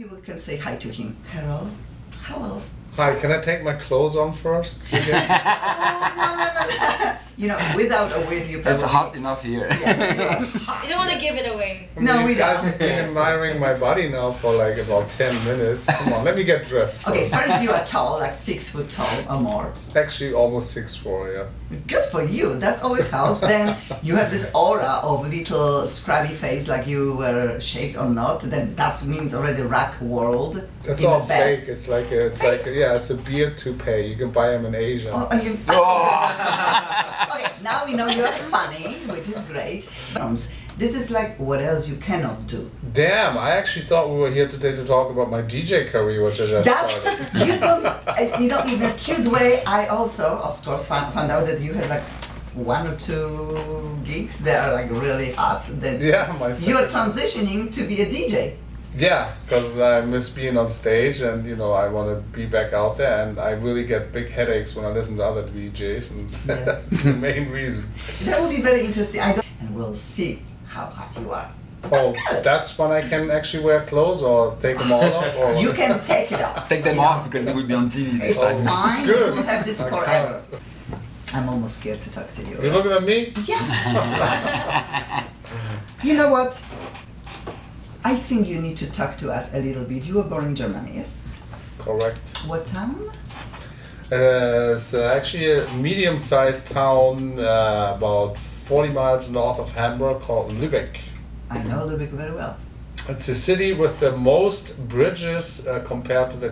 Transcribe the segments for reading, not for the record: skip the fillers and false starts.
you can say hi to him. Hello. Hello. Hi, can I take my clothes on first? Oh, no. You know, without or with you. It's hot enough here. Yeah, You don't want to give it away. No, we You guys don't. have been admiring my body now for like about 10 minutes. Come on, let me get dressed Okay, first. first you are tall, like 6 foot tall or more. Actually, almost 6'4", yeah. Good for you. That always helps. Then you have this aura of little scrubby face, like you were shaved or not. Then that means already rock world. It's in all the best. fake. It's a beard toupee. You can buy them in Asia. Oh, okay, now we know you're funny, which is great. This is like what else you cannot do. Damn, I actually thought we were here today to talk about my DJ career, which I just started. You know, in a cute way. I also, of course, found out that you had like 1 or 2 gigs that are like really hot. Then Yeah, my you are second- transitioning to be a DJ. Yeah, because I miss being on stage and, you know, I want to be back out there, and I really get big headaches when I listen to other DJs, and Yeah. that's the main reason. That would be very interesting. And we'll see how hot you are. That's Oh, good. that's when I can actually wear clothes or take them all off? Or You can take it off. Take them you know. off because it will be on TV this It's time. fine. Good. You will have this I forever. I'm almost scared to talk to you. You're looking at me? Yes. You know what? I think you need to talk to us a little bit. You were born in Germany, yes? Correct. What town? It's actually a medium-sized town about 40 miles north of Hamburg called Lübeck. I know Lübeck very well. It's a city with the most bridges compared to the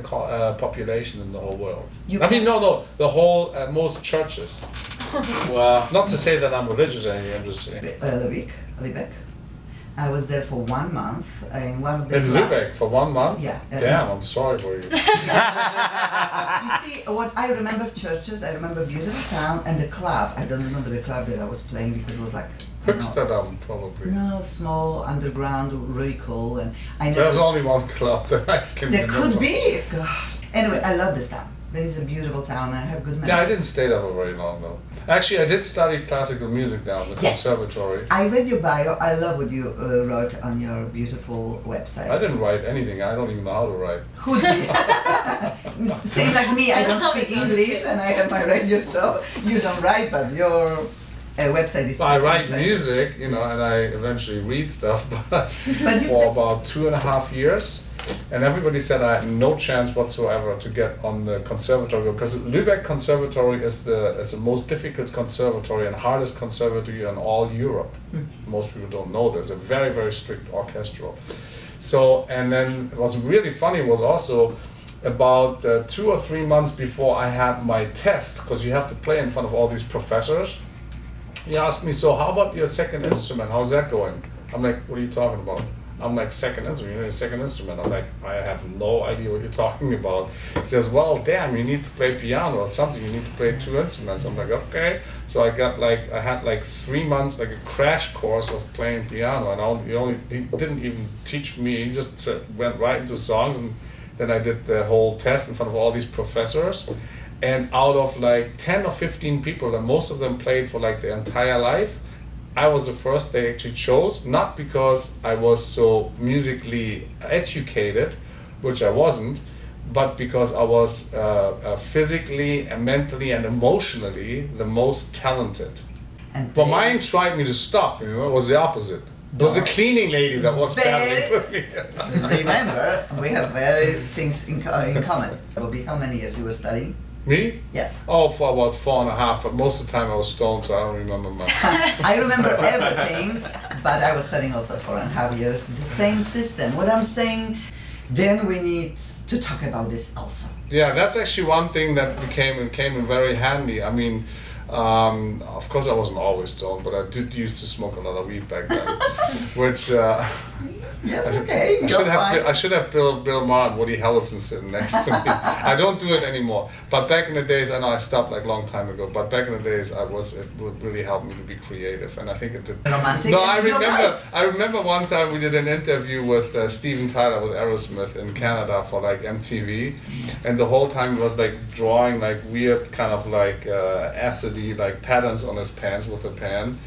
population in the whole world. The whole most churches. Wow. Not to say that I'm religious or anything, I'm just saying. Lübeck. I was there for 1 month in one of the In clubs. Lübeck for 1 month? Yeah. Damn, I'm sorry for you. You see, what I remember churches, I remember beautiful town and the club. I don't remember the club that I was playing because it was like Amsterdam, probably. no, small underground, really cool, and I never. There's only one club that I can There remember. could be. Gosh. Anyway, I love this town. That is a beautiful town, and I have good memories. Yeah, I didn't stay there for very long though. Actually, I did study classical music down at the Yes. conservatory. I read your bio. I love what you wrote on your beautiful website. I didn't write anything. I don't even know how to write. Who did? Same like me. I don't speak English, and I have my radio show. You don't write, but your website is. So I pretty write impressive. music, you know, Yes. and I eventually read stuff, but But you for said- about 2.5 years, and everybody said I had no chance whatsoever to get on the conservatory, because Lübeck Conservatory is the most difficult conservatory and hardest conservatory in all Europe. Most people don't know this. A very, very strict orchestral. So, and then what's really funny was also about 2 or 3 months before I had my test, because you have to play in front of all these professors. He asked me, so how about your second instrument? How's that going? I'm like, what are you talking about? I'm like, second instrument, you need a second instrument. I'm like, I have no idea what you're talking about. He says, well, damn, you need to play piano or something. You need to play 2 instruments. I'm like, okay. So I had like 3 months, like a crash course of playing piano. And he didn't even teach me. He just went right into songs. And then I did the whole test in front of all these professors. And out of like 10 or 15 people, and most of them played for like their entire life, I was the first they actually chose, not because I was so musically educated, which I wasn't, but because I was physically and mentally and emotionally the most talented. And But mine tried me to stop, you know, it was the opposite. It was a cleaning lady that was battling with me. remember, we have very things in common. Bobby, how many years you were studying? Me? Yes. Oh, for about 4.5, but most of the time I was stoned, so I don't remember much. I remember everything, but I was studying also 4.5 years. The same system. What I'm saying, then we need to talk about this also. Yeah, that's actually one thing that came in very handy. I mean, of course I wasn't always stoned, but I did used to smoke a lot of weed back then, which Yes, okay, I should have Bill Maher and Woody Harrelson sitting next to me. I don't do it anymore. But back in the days, I know I stopped like a long time ago. But back in the days, it would really help me to be creative, and I think it did. Romantic. No, and I you're remember. right. I remember one time we did an interview with Steven Tyler with Aerosmith in Canada for like MTV, and the whole time he was like drawing like weird kind of like acidy like patterns on his pants with a pen.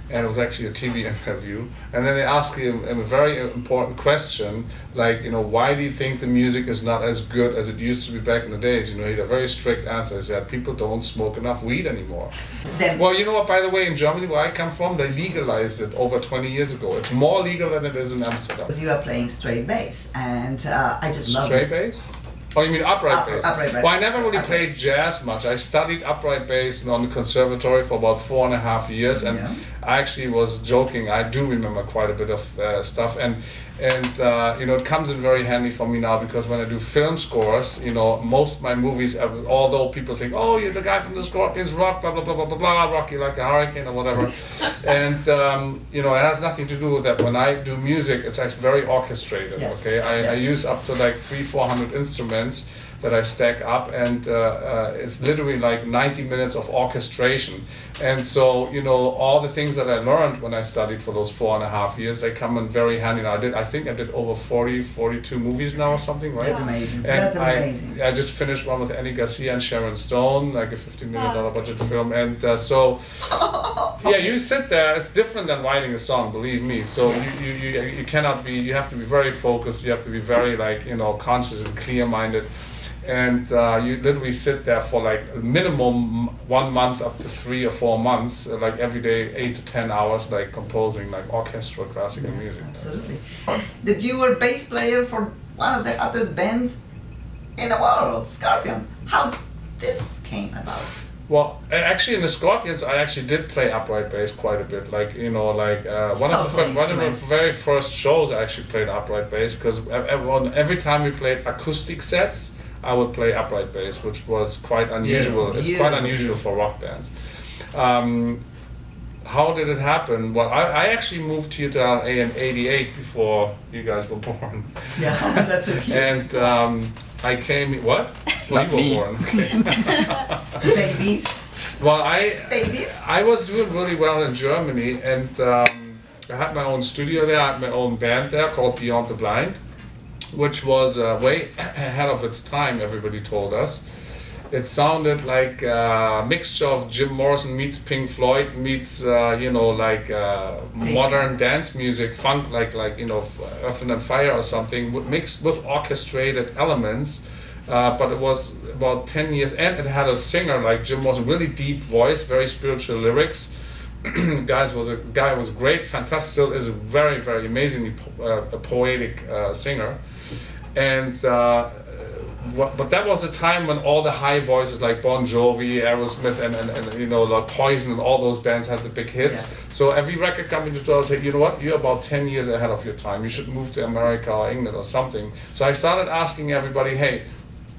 and it was actually a TV interview. And then they asked him a very important question, like, why do you think the music is not as good as it used to be back in the days? He had a very strict answer. He said, people don't smoke enough weed anymore. Then, Well, you know what, by the way, in Germany, where I come from, they legalized it over 20 years ago. It's more legal than it is in Amsterdam. you are playing straight bass, and I just love Straight it. bass? Oh, you mean upright bass? Upright bass. Well, I never really Upright. played jazz much. I studied upright bass on the conservatory for about 4.5 years, and Yeah. I actually was joking. I do remember quite a bit of stuff, and it comes in very handy for me now because when I do film scores, most of my movies, although people think, oh, you're the guy from the Scorpions, rock, blah blah blah blah blah blah, rock you like a hurricane or whatever, and it has nothing to do with that. When I do music, it's actually very orchestrated. Yes. Okay, I Yes. use up to like 300-400 instruments that I stack up, and it's literally like 90 minutes of orchestration. And so, all the things that I learned when I studied for those 4.5 years, they come in very handy now. I think I did over 42 movies now or something, right? That's amazing. And That's amazing. I just finished one with Annie Garcia and Sharon Stone, like a $50 million budget film. And yeah, you sit there, it's different than writing a song, believe me. So you cannot be, you have to be very focused, you have to be very conscious and clear-minded. And you literally sit there for like minimum 1 month up to 3 or 4 months, like every day, 8 to 10 hours, like composing like orchestral classical music. Absolutely. Did you were bass player for one of the hottest band in the world, Scorpions? How this came about? Well, actually, in the Scorpions, I actually did play upright bass quite a bit. Like one of the very first shows, I actually played upright bass because every time we played acoustic sets, I would play upright bass, which was quite unusual. Yeah. It's quite unusual for rock bands. How did it happen? Well, I actually moved here to LA in '88 before you guys were born. Yeah, that's so cute. And I came. What? Well, Not you were me. born. Okay. Babies. Well, Babies. I was doing really well in Germany, and I had my own studio there. I had my own band there called Beyond the Blind, which was way ahead of its time, everybody told us. It sounded like a mixture of Jim Morrison meets Pink Floyd meets, modern dance music, funk, like Earth, Wind and Fire or something, mixed with orchestrated elements. But it was about 10 years, and it had a singer like Jim Morrison, really deep voice, very spiritual lyrics. Guy was great, fantastic, still is a very, very amazingly poetic singer. And but that was a time when all the high voices like Bon Jovi, Aerosmith, and like Poison and all those bands had the big hits. Yeah. So every record company told us, hey, you know what, you're about 10 years ahead of your time. You should move to America or England or something. So I started asking everybody, hey,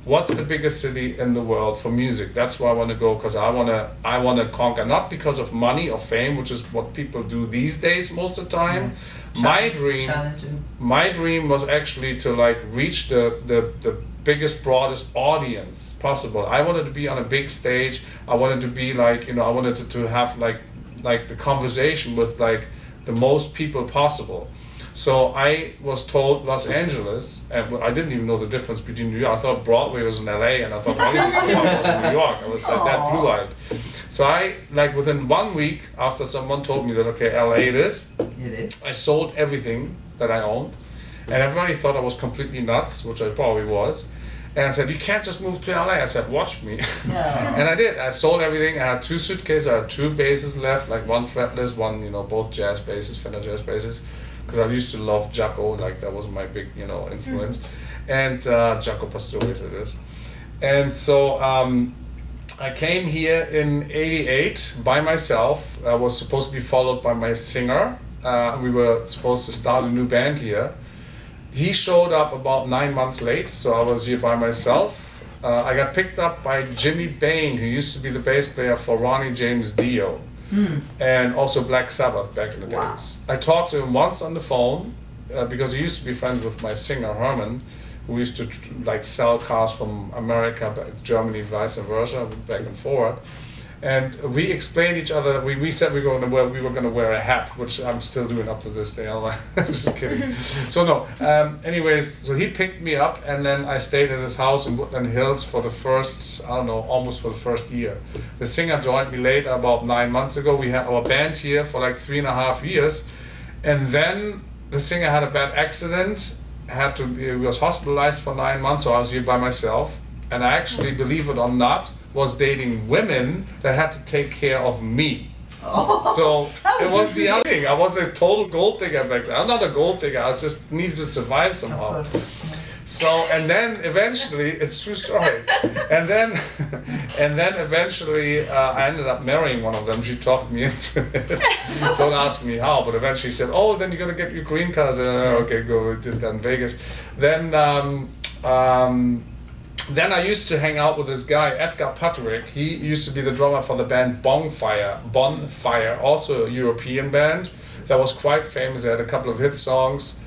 what's the biggest city in the world for music? That's where I want to go because I want to conquer, not because of money or fame, which is what people do these days most of the time. Yeah. My dream was actually to like reach the biggest, broadest audience possible. I wanted to be on a big stage. I wanted to be like, I wanted to have like the conversation with like the most people possible. So I was told Los Angeles, and I didn't even know the difference between New York. I thought Broadway was in LA, and I thought Hollywood was in New York. I was like that blue-eyed. So I, like within 1 week after someone told me that, okay, LA it is, I sold everything that I owned, and everybody thought I was completely nuts, which I probably was. And I said, you can't just move to LA. I said, watch me. Yeah. And I did. I sold everything. I had 2 suitcases. I had 2 basses left, like one fretless, one, both jazz basses, Fender jazz basses. Because I used to love Jaco, like that was my big, influence. And Jaco Pastorius it is. And so I came here in '88 by myself. I was supposed to be followed by my singer. We were supposed to start a new band here. He showed up about 9 months late, so I was here by myself. I got picked up by Jimmy Bain, who used to be the bass player for Ronnie James Dio. And also Black Sabbath back in the days. I talked to him once on the phone because he used to be friends with my singer Herman, who used to like sell cars from America back to Germany, vice versa, back and forward. And we explained each other. We said we were gonna wear a hat, which I'm still doing up to this day. I'm just kidding. So no. Anyways, so he picked me up, and then I stayed at his house in Woodland Hills for the first, I don't know, almost for the first year. The singer joined me later, about 9 months ago. We had our band here for like 3.5 years, and then the singer had a bad accident. He was hospitalized for 9 months, so I was here by myself. And I actually, believe it or not, was dating women that had to take care of me. So it was the other thing. I was a total gold digger back then. I'm not a gold digger. I just needed to survive somehow. So and then eventually, it's true story. And then eventually, I ended up marrying one of them. She talked me into it. Don't ask me how, but eventually she said, "Oh, then you're gonna get your green card." I said, "Okay, go." We did that in Vegas. Then I used to hang out with this guy, Edgar Patrick. He used to be the drummer for the band Bonfire, also a European band that was quite famous. They had a couple of hit songs.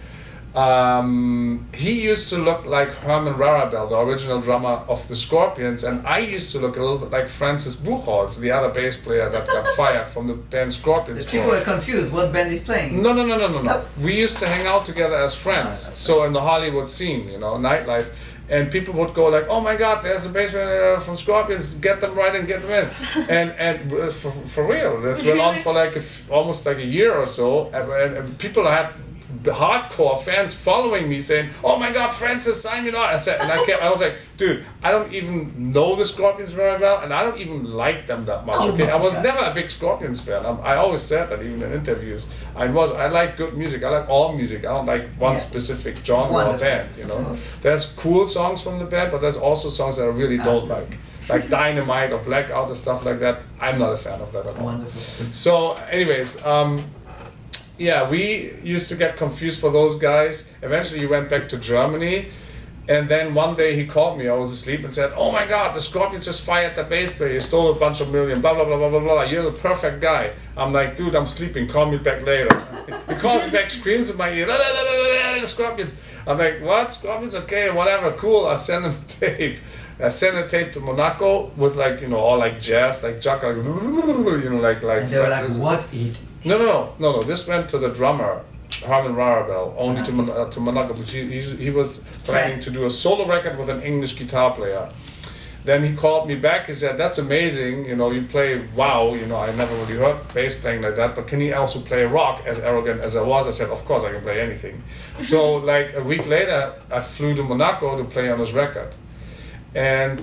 He used to look like Herman Rarabel, the original drummer of the Scorpions, and I used to look a little bit like Francis Buchholz, the other bass player that got fired from the band Scorpions. The people were confused. What band is playing? No. We used to hang out together as friends. So in the Hollywood scene, nightlife. And people would go like, "Oh my God, there's a bass player from Scorpions. Get them right and get them in." and for real, this went on for like almost like a year or so. And people had hardcore fans following me saying, "Oh my God, Francis, sign me on." I was like, "Dude, I don't even know the Scorpions very well, and I don't even like them that much." Okay, I was never a big Scorpions fan. I always said that even in interviews. I like good music. I like all music. I don't like one specific genre or band. There's cool songs from the band, but there's also songs that I really don't like Dynamite or Blackout or stuff like that. I'm not a fan of that at all. Wonderful. So, anyways. Yeah, we used to get confused for those guys. Eventually, he went back to Germany, and then one day he called me. I was asleep and said, "Oh my God, the Scorpions just fired the bass player. He stole a bunch of million. Blah blah blah blah blah blah. You're the perfect guy." I'm like, "Dude, I'm sleeping. Call me back later." He calls me back, screams in my ear, "The Scorpions." I'm like, "What? Scorpions? Okay, whatever. Cool." I send him a tape. I sent a tape to Monaco with all like jazz, like Jack, like. And they were like, "What it?" No. This went to the drummer, Herman Rarabel, only to Monaco, because he was planning to do a solo record with an English guitar player. Then he called me back. He said, "That's amazing. You play wow. I never really heard bass playing like that. But can you also play rock?" As arrogant as I was, I said, "Of course I can play anything." So like a week later, I flew to Monaco to play on his record. And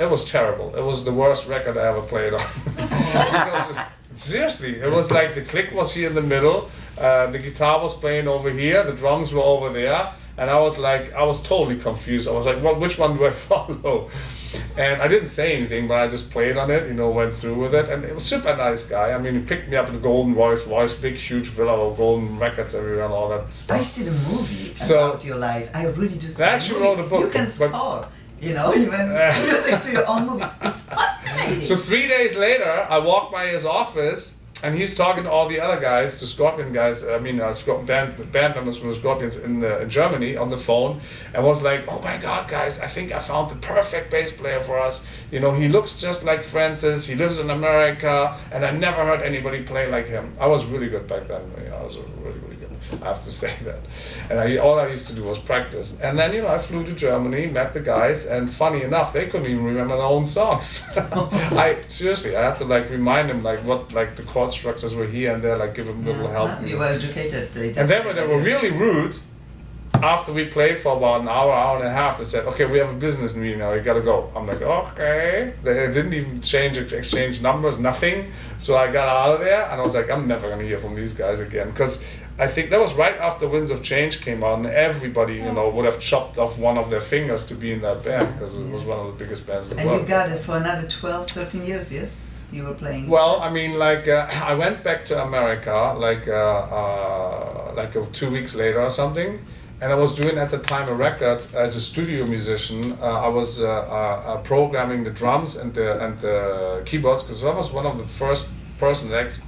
it was terrible. It was the worst record I ever played on. Because, seriously, it was like the click was here in the middle, the guitar was playing over here, the drums were over there, and I was totally confused. I was like, "Well, which one do I follow?" And I didn't say anything, but I just played on it, went through with it, and it was super nice guy. I mean, he picked me up in the Golden Voice, big, huge villa of golden records everywhere and all that stuff. I see the movie about your life. I really do see I actually wrote a book. You can score. Even music to your own movie. It's fascinating. So 3 days later, I walked by his office, and he's talking to all the other guys, the Scorpion guys, band members from the Scorpions in Germany on the phone, and was like, "Oh my God, guys, I think I found the perfect bass player for us. He looks just like Francis, he lives in America, and I never heard anybody play like him." I was really good back then. I was really, really good. I have to say that. And all I used to do was practice. And then, I flew to Germany, met the guys, and funny enough, they couldn't even remember their own songs. I had to remind them what the chord structures were here and there, give them a little help. You were educated. And then when they were really rude, after we played for about an hour and a half, they said, "Okay, we have a business meeting now, you gotta go." I'm like, "Okay." They didn't even exchange numbers, nothing. So I got out of there, and I was like, "I'm never gonna hear from these guys again." Because I think that was right after Winds of Change came out, and everybody, would have chopped off one of their fingers to be in that band, because it was one of the biggest bands in the world. And you got it for another 12, 13 years, yes? You were playing? Well, I mean, I went back to America, 2 weeks later or something, and I was doing at the time a record as a studio musician. I was programming the drums and the keyboards, because I was one of the first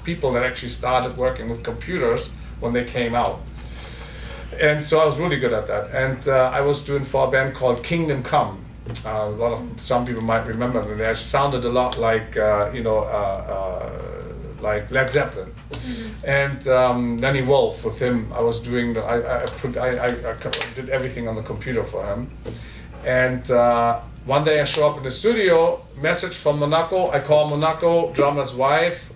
people that actually started working with computers when they came out. And so I was really good at that. And I was doing for a band called Kingdom Come. some people might remember them. They sounded a lot like like Led Zeppelin. And then Wolf, with him, I was doing I did everything on the computer for him. And one day I show up in the studio, message from Monaco. I call Monaco, drummer's wife,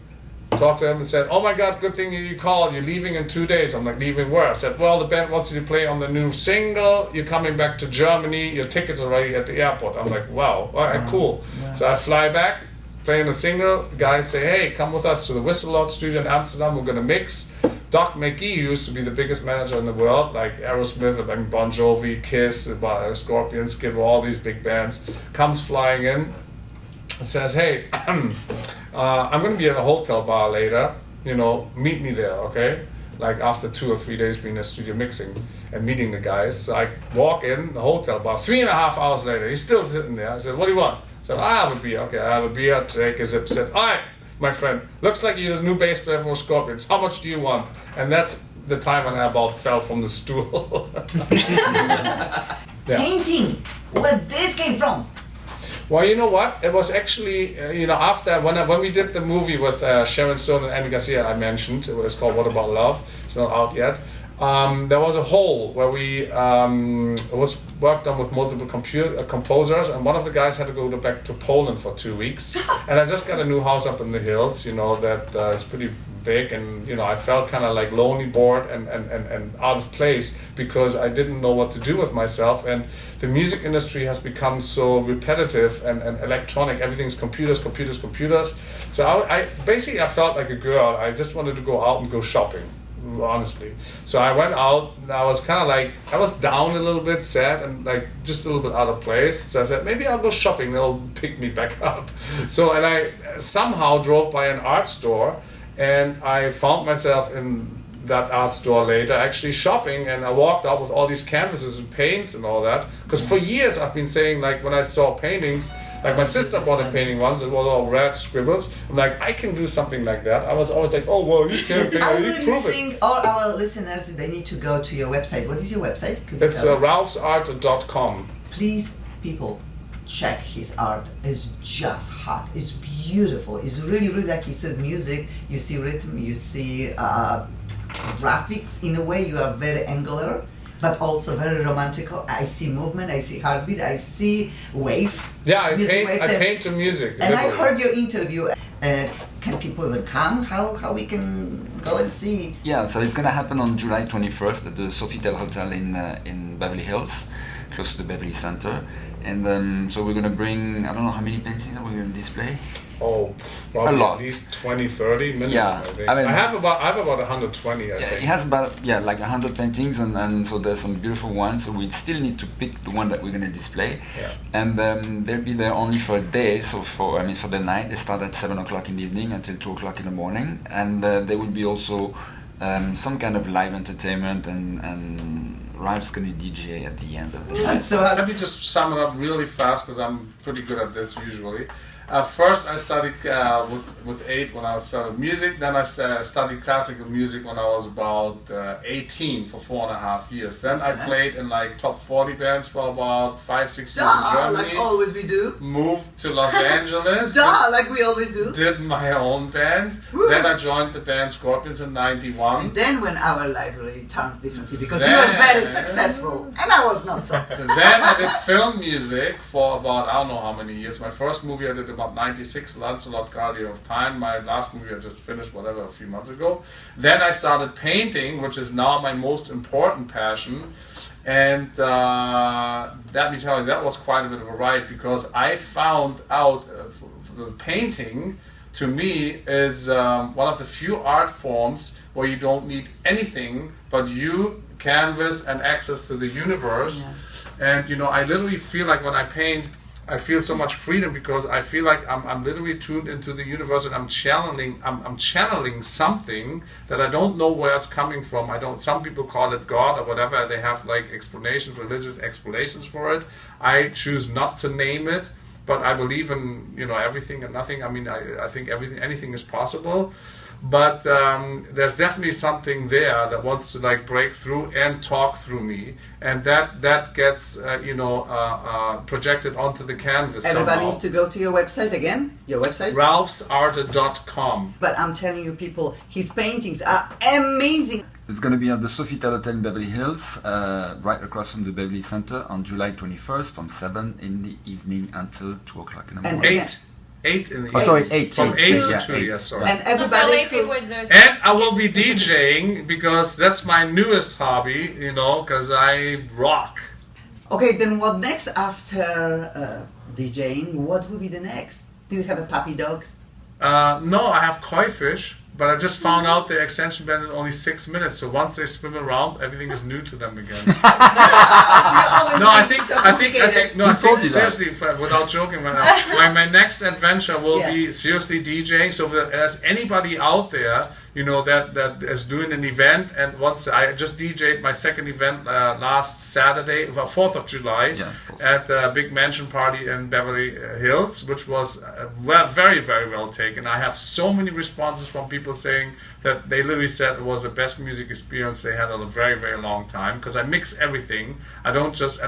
talked to him and said, "Oh my God, good thing you called. You're leaving in 2 days." I'm like, "Leaving where?" I said, "Well, the band wants you to play on the new single. You're coming back to Germany. Your tickets are already at the airport." I'm like, "Wow, all right, cool." Yeah. So I fly back, playing the single. The guys say, "Hey, come with us to the Whistle Lord studio in Amsterdam. We're gonna mix." Doc McGee, who used to be the biggest manager in the world, like Aerosmith, like Bon Jovi, Kiss, Scorpions, Skid Row, all these big bands, comes flying in and says, "Hey, I'm going to be at a hotel bar later, meet me there, okay?" Like after 2 or 3 days being in the studio mixing and meeting the guys. So I walk in the hotel bar, 3.5 hours later, he's still sitting there. I said, "What do you want?" I said, "I have a beer." "Okay, I have a beer." Take a sip. Said, "All right, my friend, looks like you're the new bass player for Scorpions. How much do you want?" And that's the time when I about fell from the stool. Yeah. Painting, where this came from? Well, you know what? It was actually, after when we did the movie with Sharon Stone and Andy Garcia, I mentioned, it was called What About Love? It's not out yet. There was a hole where it was worked on with multiple composers, and one of the guys had to go back to Poland for 2 weeks. And I just got a new house up in the hills, that it's pretty big, and I felt kind of like lonely, bored, and out of place because I didn't know what to do with myself. And the music industry has become so repetitive and electronic. Everything's computers. So I basically felt like a girl. I just wanted to go out and go shopping, honestly. So I went out and I was kind of like, I was down a little bit, sad, and like just a little bit out of place. So I said, maybe I'll go shopping, they'll pick me back up. So, and I somehow drove by an art store, and I found myself in that art store later actually shopping, and I walked out with all these canvases and paints and all that. Because for years I've been saying, like, when I saw paintings, like my sister bought a painting once, it was all red scribbles. I'm like, I can do something like that. I was always like, oh, well, you can't paint, I you really prove it. think all our listeners, they need to go to your website. What is your website? Could you It's tell us? ralphsart.com. Please, people, check his art. It's just hot. It's beautiful. It's really, really, like he said, music. You see rhythm, you see graphics. In a way, you are very angular, but also very romantical. I see movement, I see heartbeat, I see wave. Yeah, I music waves that- paint to music. And I literally. heard your interview. Can people even come? How we can go and see? Yeah, so it's gonna happen on July 21st at the Sofitel Hotel in Beverly Hills, close to the Beverly Center. And so we're gonna bring, I don't know how many paintings we're gonna display. Oh, probably A lot. at least 20, 30 minutes. Yeah, I think. I mean- I have about 120, I Yeah, think. it has about like 100 paintings, and so there's some beautiful ones. So we still need to pick the one that we're gonna display, Yeah. and they'll be there only for a day. So for the night, they start at 7 o'clock in the evening until 2 o'clock in the morning, and there will be also some kind of live entertainment, and Ralph's gonna DJ at the end of the night. So Let me just sum it up really fast because I'm pretty good at this usually. First, I studied with 8 when I started music. Then I studied classical music when I was about 18 for 4.5 years. Then I played in like top 40 bands for about 5-6 years in Germany. like always we do. Moved to Los Angeles. Like we always do. Did my own band. Woo. Then I joined the band Scorpions in '91. Then when our life really turns differently, because Then- you are very successful and I was not so. Then I did film music for about, I don't know how many years. My first movie I did about 96, Lancelot Guardian of Time. My last movie I just finished, whatever, a few months ago. Then I started painting, which is now my most important passion. And let me tell you, that was quite a bit of a ride, because I found out the painting, to me, is one of the few art forms where you don't need anything but you, canvas, and access to the universe. Yeah. And I literally feel like when I paint, I feel so much freedom, because I feel like I'm literally tuned into the universe, and I'm channeling something that I don't know where it's coming from. Some people call it God or whatever. They have like explanations, religious explanations for it. I choose not to name it, but I believe in everything and nothing. I mean, I think anything is possible. but there's definitely something there that wants to like break through and talk through me, and that gets projected onto the canvas. Everybody somehow. needs to go to your website again. Your website. ralphsart.com. But I'm telling you, people, his paintings are amazing. It's going to be at the Sofitel Hotel in Beverly Hills, right across from the Beverly Center, on July 21st from 7 in the evening until 2 o'clock in the And morning. 8 in the Oh, sorry, evening. 8. From 8 to yeah, 2, 8. yes, sorry. And For everybody. lay people, there's And I will be DJing because that's my newest hobby, because I rock. Okay, then what next after DJing? What will be the next? Do you have a puppy dogs? No, I have koi fish, but I just found out the extension band is only 6 minutes. So once they swim around, everything is new to them again. No, I think, seriously, without joking, my next adventure will be seriously DJing. So if there's anybody out there, that is doing an event, and once I just DJ'd my second event last Saturday, 4th of July, at the big mansion party in Beverly Hills, which was very, very well taken. I have so many responses from people saying that they literally said it was the best music experience they had in a very, very long time, because I mix everything. And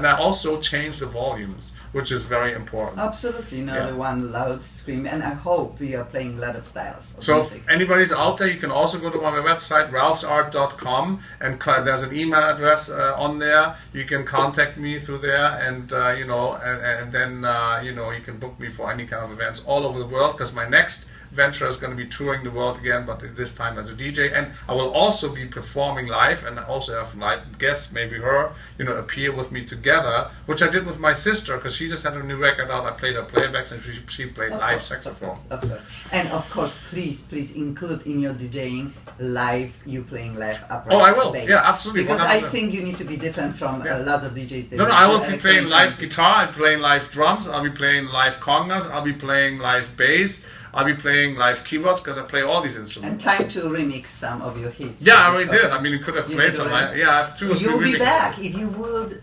I also change the volumes, which is very important. Absolutely, the one loud scream, and I hope we are playing a lot of styles of so music. if anybody's out there, you can also go to my website, ralphsart.com, and there's an email address on there. You can contact me through there, and and then you can book me for any kind of events all over the world, because my next venture is going to be touring the world again, but this time as a DJ, and I will also be performing live, and I also have live guests, maybe her, appear with me together, which I did with my sister, because she just had a new record out. I played her playbacks, and she played live saxophone. Of course. And of course, please include in your DJing you playing live upright. Oh, I will. Bass. Yeah, absolutely. Because I 100%. think you need to be different from lots of DJs. No, I will be playing live guitar, I'm playing live drums, I'll be playing live congas, I'll be playing live bass, I'll be playing live keyboards, because I play all these instruments. And time to remix some of your hits. Yeah, I already did. I mean, you could have played some. I have 2 or 3 You'll be remixes. back if you would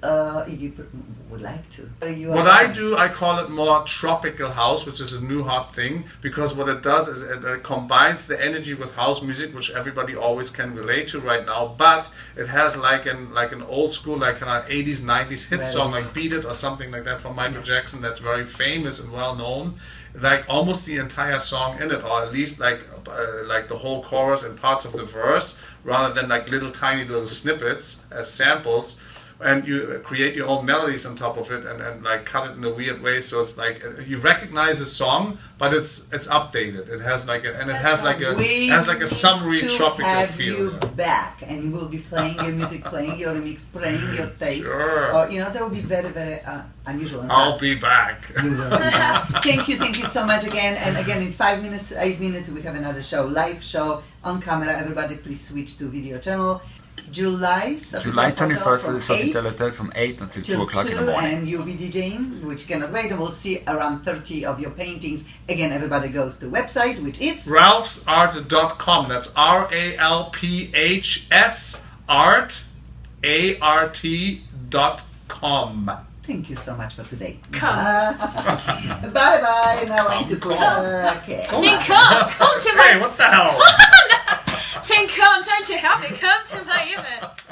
like to. What I do, I call it more tropical house, which is a new hot thing, because what it does is it combines the energy with house music, which everybody always can relate to right now, but it has like an old school, like an 80s, 90s hit song, like Beat It or something like that from Michael Jackson, that's very famous and well known, like almost the entire song in it, or at least like the whole chorus and parts of the verse, rather than like tiny little snippets as samples. And you create your own melodies on top of it, and like cut it in a weird way, so it's like you recognize the song, but it's updated. It has like a summery tropical feel. You back, and you will be playing your music, playing your remix, playing your taste. Sure. Or that will be very, very unusual. I'll be back. You will be back. Thank you so much again. And again, in 5 minutes, 8 minutes, we have another show, live show on camera. Everybody, please switch to video channel. July 21st at the Sofitel Hotel from 8 until 2 o'clock in the morning. And you'll be DJing, which you cannot wait. And we'll see around 30 of your paintings. Again, everybody goes to the website, which is ralphsart.com. That's RALPHS art.com. Thank you so much for today. Come. Bye. Now I need to push. Okay. Then come to my. Hey, what the hell? Then come, I'm trying to help you. Come to my event.